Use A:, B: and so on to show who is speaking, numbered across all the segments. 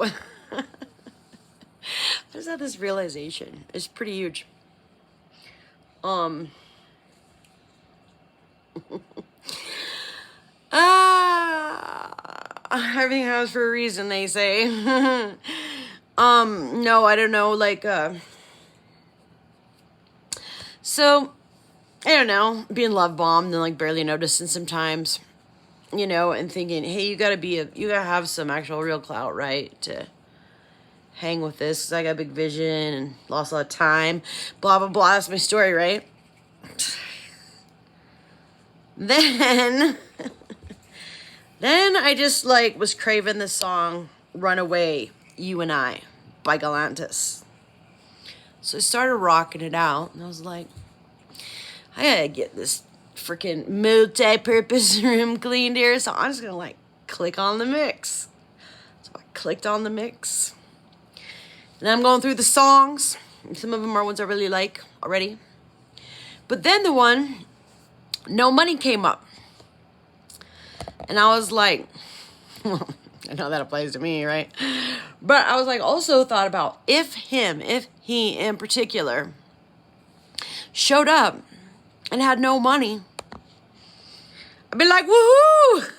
A: know. I just had this realization. It's pretty huge. Everything happens for a reason, they say. No, I don't know, like, so, I don't know, being love bombed and, like, barely noticing sometimes, you know, and thinking, hey, you gotta have some actual real clout, right, to hang with this, because I got a big vision and lost a lot of time, blah, blah, blah, that's my story, right? Then I just, like, was craving the song Runaway, You and I by Galantis. So I started rocking it out, and I was like, I gotta get this freaking multi-purpose room cleaned here, so I'm just gonna, like, click on the mix. So I clicked on the mix, and I'm going through the songs. Some of them are ones I really like already. But then the one, No Money, came up. And I was like, well, I know that applies to me, right? But I was like, also thought about if he in particular showed up and had no money, I'd be like, woohoo!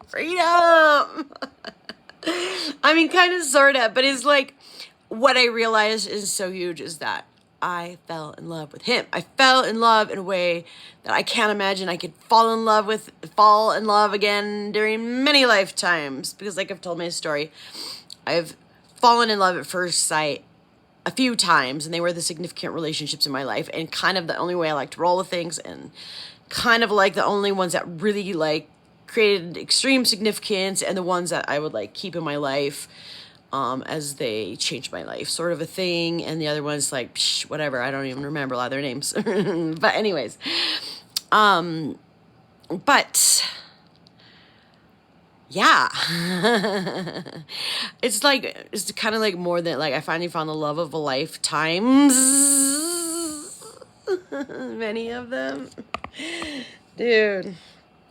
A: Freedom! I mean, kind of, sort of, but it's like, what I realized is so huge is that I fell in love with him. I fell in love in a way that I can't imagine I could fall in love again during many lifetimes. Because, like I've told my story, I've fallen in love at first sight a few times, and they were the significant relationships in my life, and kind of the only way I like to roll with things, and kind of like the only ones that really, like, created extreme significance, and the ones that I would, like, keep in my life as they changed my life, sort of a thing. And the other one's like, psh, whatever, I don't even remember a lot of their names. But anyways, but yeah, it's kind of like more than, like, I finally found the love of a lifetimes. Many of them, dude.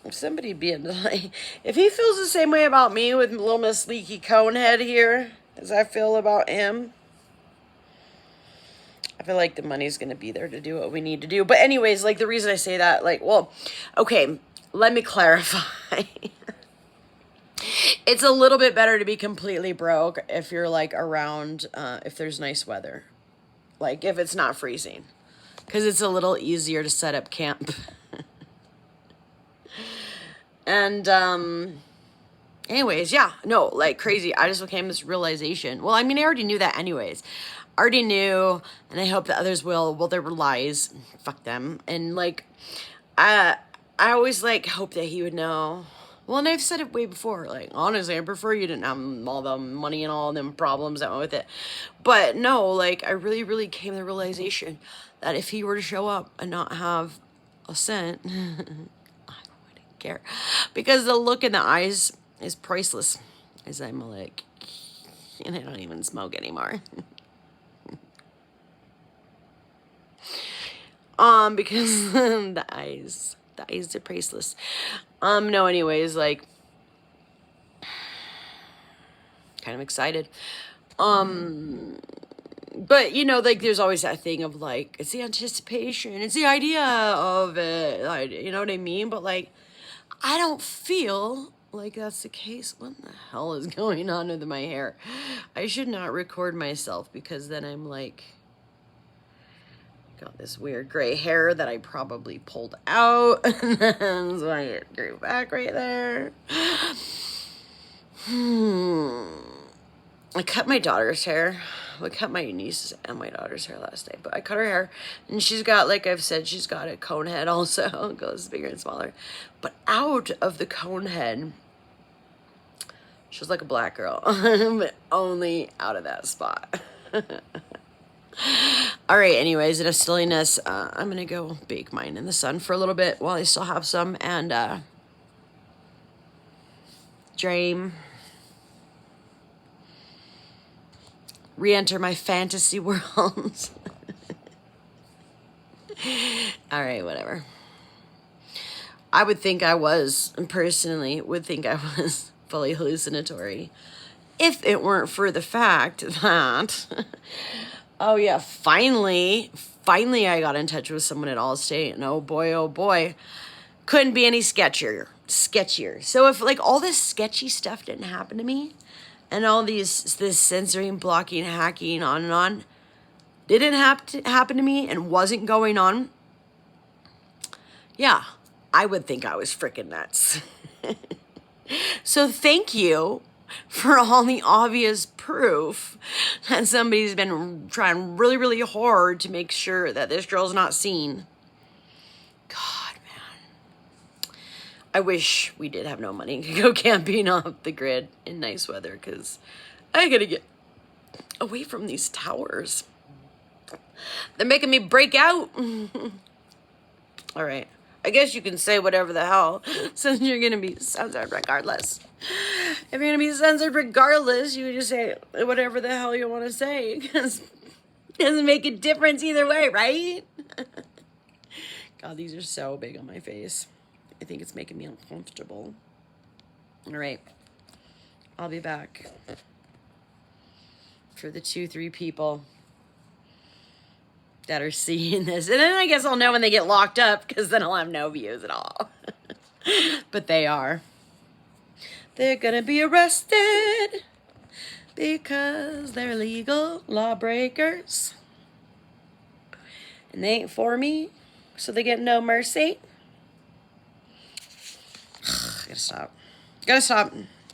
A: If somebody being like, if he feels the same way about me with little Miss Leaky Conehead here as I feel about him, I feel like the money's gonna be there to do what we need to do. But anyways, like, the reason I say that, like, well, okay, let me clarify. It's a little bit better to be completely broke if you're, like, around, if there's nice weather, like, if it's not freezing, because it's a little easier to set up camp. And, anyways, yeah, no, like, crazy. I just came to this realization. Well, I mean, I already knew that anyways. Already knew, and I hope that others will. Well, there were lies. Fuck them. And, like, I always, like, hope that he would know. Well, and I've said it way before. Like, honestly, I prefer you didn't have all the money and all them problems that went with it. But, no, like, I really, really came to the realization that if he were to show up and not have a cent... care, because the look in the eyes is priceless, as I'm like, and I don't even smoke anymore. Because the eyes are priceless. No, anyways, like, kind of excited. But, you know, like, there's always that thing of, like, it's the anticipation, it's the idea of it, you know what I mean? But, like, I don't feel like that's the case. What the hell is going on with my hair? I should not record myself, because then I'm like, got this weird gray hair that I probably pulled out. And then so I grew back right there. I cut my daughter's hair. I cut my niece's and my daughter's hair last night, but I cut her hair, and she's got, like I've said, she's got a cone head also. It goes bigger and smaller. But out of the cone head, she was like a black girl, but only out of that spot. All right, anyways, enough silliness. I'm gonna go bake mine in the sun for a little bit while I still have some, and dream. Re-enter my fantasy world. All right, whatever. Personally would think I was fully hallucinatory if it weren't for the fact that, oh yeah, finally I got in touch with someone at Allstate, and oh boy, couldn't be any sketchier. So if like all this sketchy stuff didn't happen to me, and all this censoring, blocking, hacking, on and on, didn't have to happen to me and wasn't going on, yeah, I would think I was freaking nuts. So thank you for all the obvious proof that somebody's been trying really, really hard to make sure that this girl's not seen. God, man. I wish we did have no money and could go camping off the grid in nice weather, because I gotta get away from these towers. They're making me break out. All right. I guess you can say whatever the hell, since you're going to be censored regardless. If you're going to be censored regardless, you just say whatever the hell you want to say, because it doesn't make a difference either way, right? God, these are so big on my face. I think it's making me uncomfortable. All right. I'll be back for the 2-3 people that are seeing this. And then I guess I'll know when they get locked up, because then I'll have no views at all. But they are. They're gonna be arrested because they're legal lawbreakers. And they ain't for me, so they get no mercy. Gotta stop.